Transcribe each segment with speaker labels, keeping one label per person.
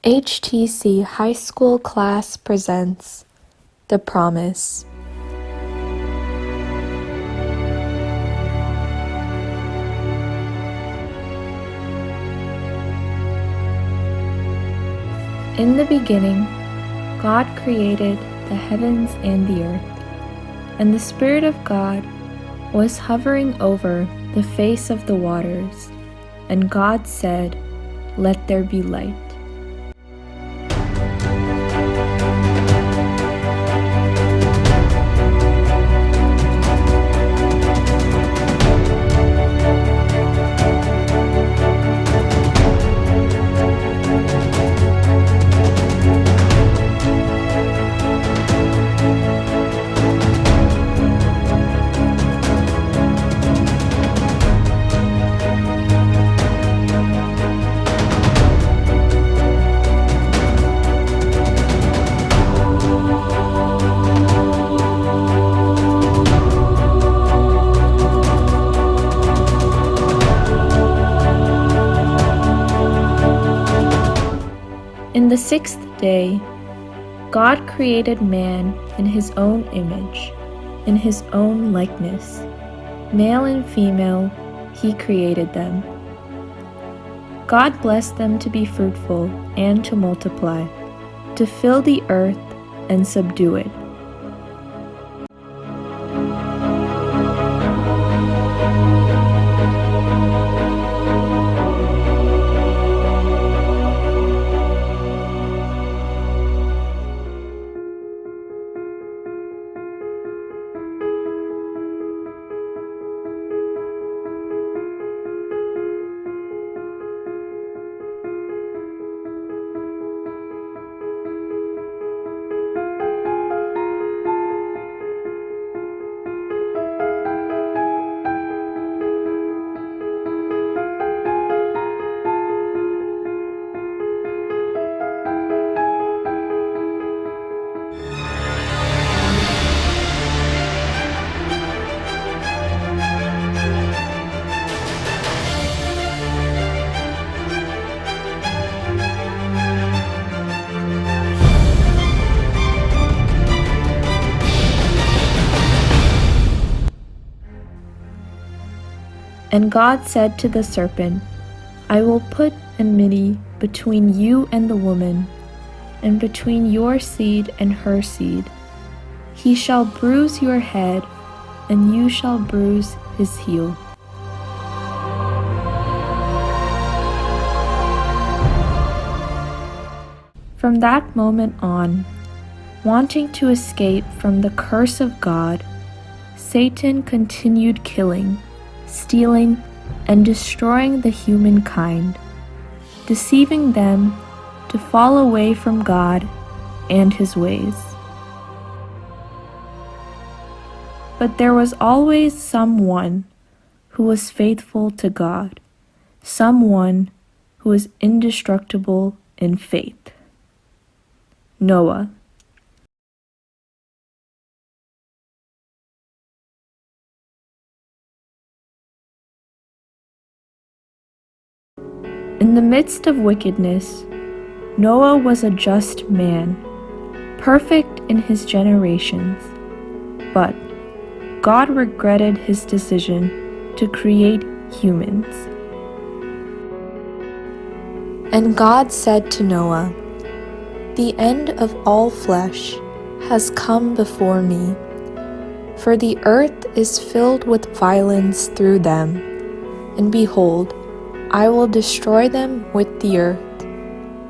Speaker 1: HTC High School class presents The Promise. In the beginning, God created the heavens and the earth, and the Spirit of God was hovering over the face of the waters, and God said, "Let there be light." In the sixth day, God created man in his own image, in his own likeness. Male and female, he created them. God blessed them to be fruitful and to multiply, to fill the earth and subdue it. And God said to the serpent, "I will put enmity between you and the woman, and between your seed and her seed. He shall bruise your head, and you shall bruise his heel." From that moment on, wanting to escape from the curse of God, Satan continued killing, stealing, and destroying the humankind, deceiving them to fall away from God and his ways. But there was always someone who was faithful to God, someone who was indestructible in faith: Noah. In the midst of wickedness, Noah was a just man, perfect in his generations. But God regretted his decision to create humans. And God said to Noah, "The end of all flesh has come before me, for the earth is filled with violence through them, and behold, I will destroy them with the earth.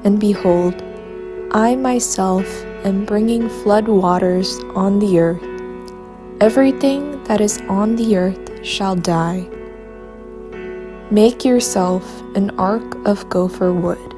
Speaker 1: And behold, I myself am bringing flood waters on the earth. Everything that is on the earth shall die. Make yourself an ark of gopher wood."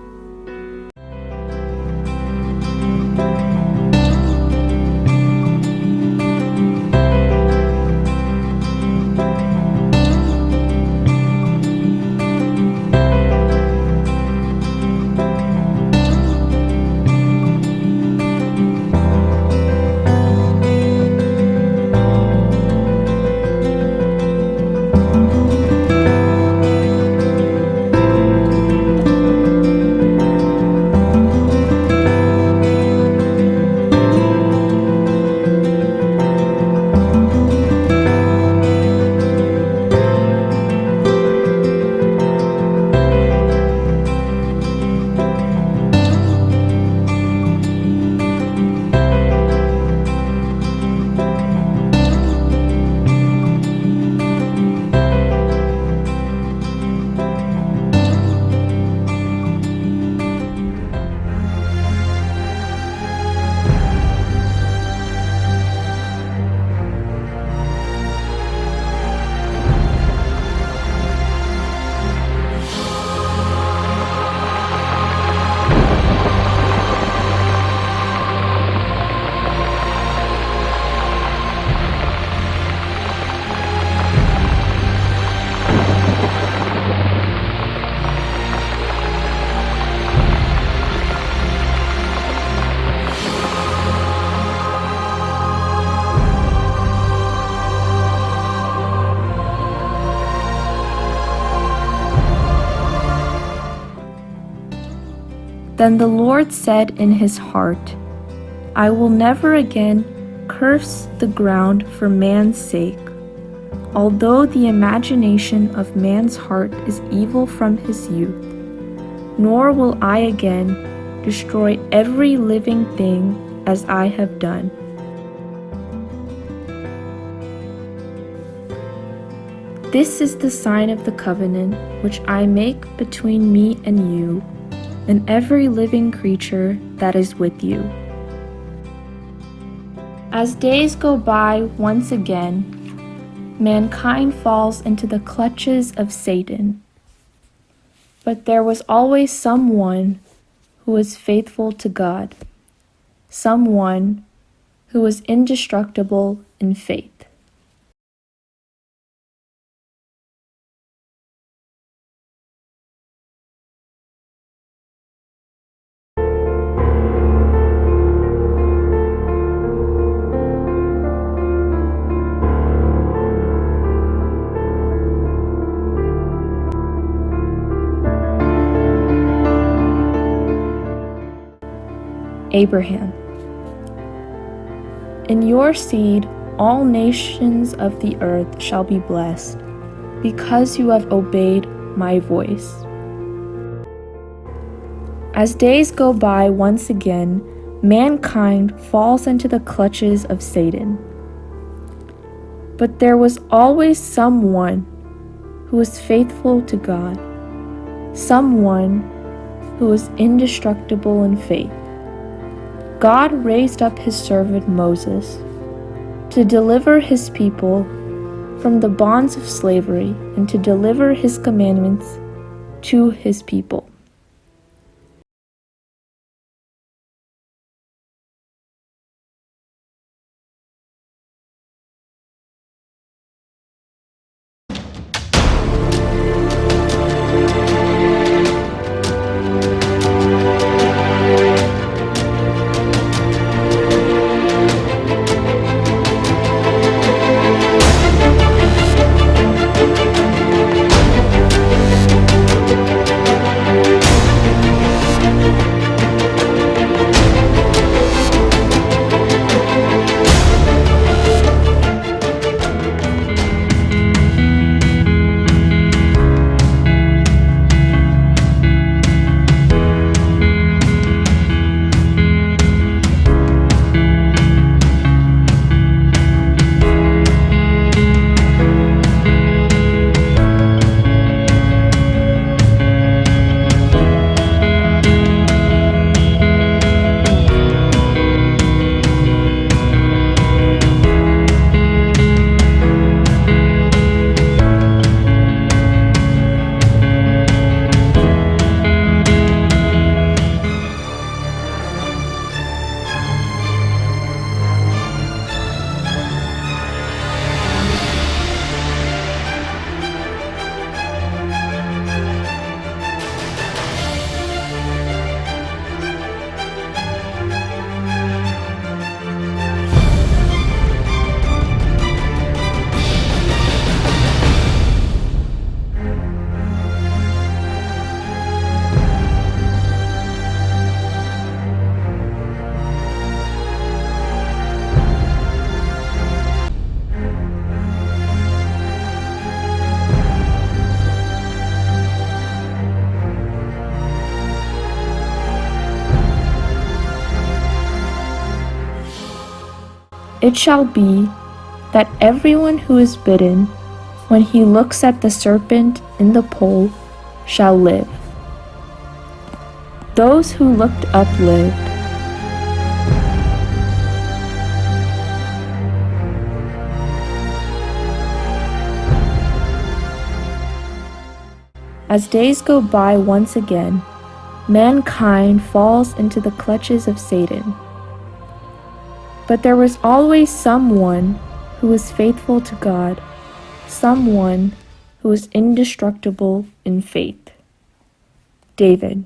Speaker 1: Then the Lord said in his heart, I will never again curse the ground for man's sake, although the imagination of man's heart is evil from his youth. Nor will I again destroy every living thing as I have done. This is the sign of the covenant which I make between me and you, and every living creature that is with you. As days go by once again, mankind falls into the clutches of Satan. But there was always someone who was faithful to God, someone who was indestructible in faith. Abraham. In your seed all nations of the earth shall be blessed, because you have obeyed my voice. As days go by once again, mankind falls into the clutches of Satan. But there was always someone who was faithful to God, someone who was indestructible in faith. God raised up his servant Moses to deliver his people from the bonds of slavery and to deliver his commandments to his people. It shall be that everyone who is bitten, when he looks at the serpent in the pole, shall live. Those who looked up lived. As days go by once again, mankind falls into the clutches of Satan. But there was always someone who was faithful to God, someone who was indestructible in faith. David.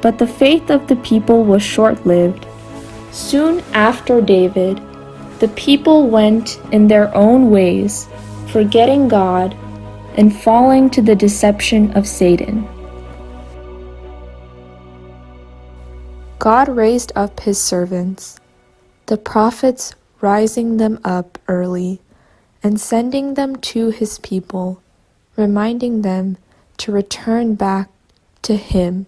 Speaker 1: But the faith of the people was short-lived. Soon after David, the people went in their own ways, forgetting God and falling to the deception of Satan. God raised up his servants, the prophets, rising them up early and sending them to his people, reminding them to return back to him.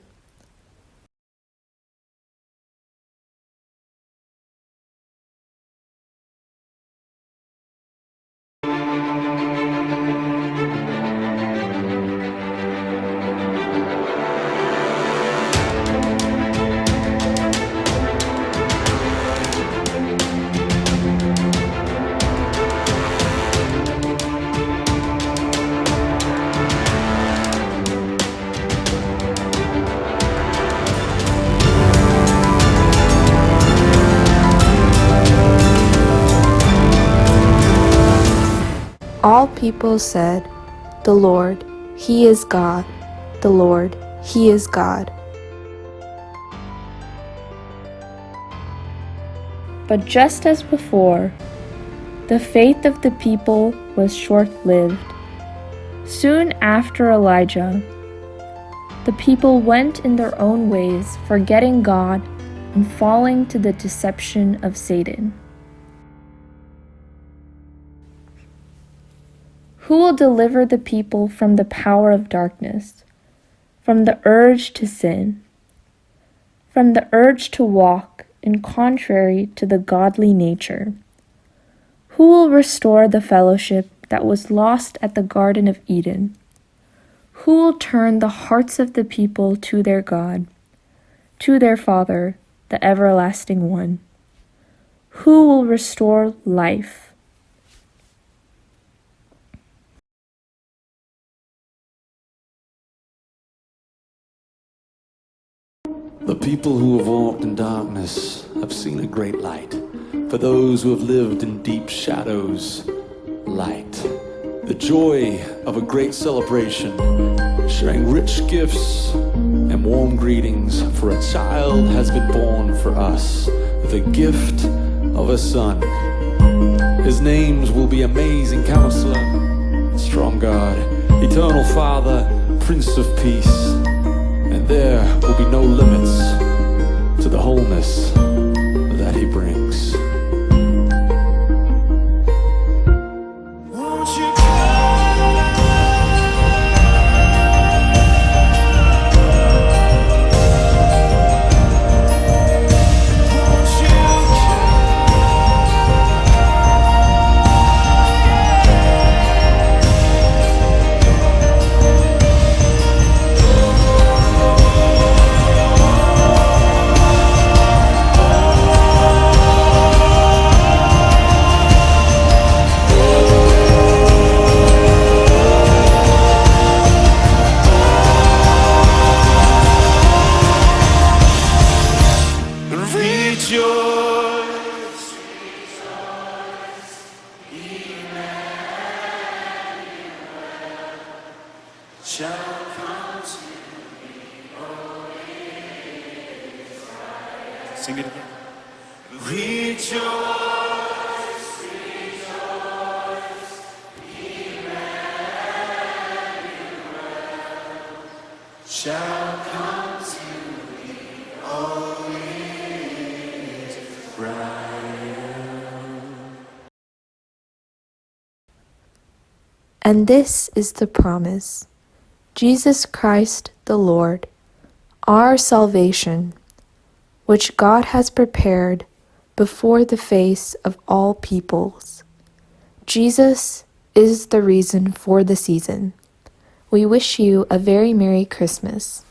Speaker 1: All people said, "The Lord, He is God. The Lord, He is God." But just as before, the faith of the people was short-lived. Soon after Elijah, the people went in their own ways, forgetting God and falling to the deception of Satan. Who will deliver the people from the power of darkness, from the urge to sin, from the urge to walk in contrary to the godly nature? Who will restore the fellowship that was lost at the Garden of Eden? Who will turn the hearts of the people to their God, to their Father, the everlasting one? Who will restore life?
Speaker 2: The people who have walked in darkness have seen a great light. For those who have lived in deep shadows, light. The joy of a great celebration, sharing rich gifts and warm greetings, for a child has been born for us, the gift of a son. His names will be Amazing Counselor, Strong God, Eternal Father, Prince of Peace. And there will be no limits to the wholeness that he brings. Won't you sing it again. Rejoice, rejoice, Emmanuel shall come to thee, all is bright.
Speaker 1: And this is the promise: Jesus Christ the Lord, our salvation, which God has prepared before the face of all peoples. Jesus is the reason for the season. We wish you a very Merry Christmas.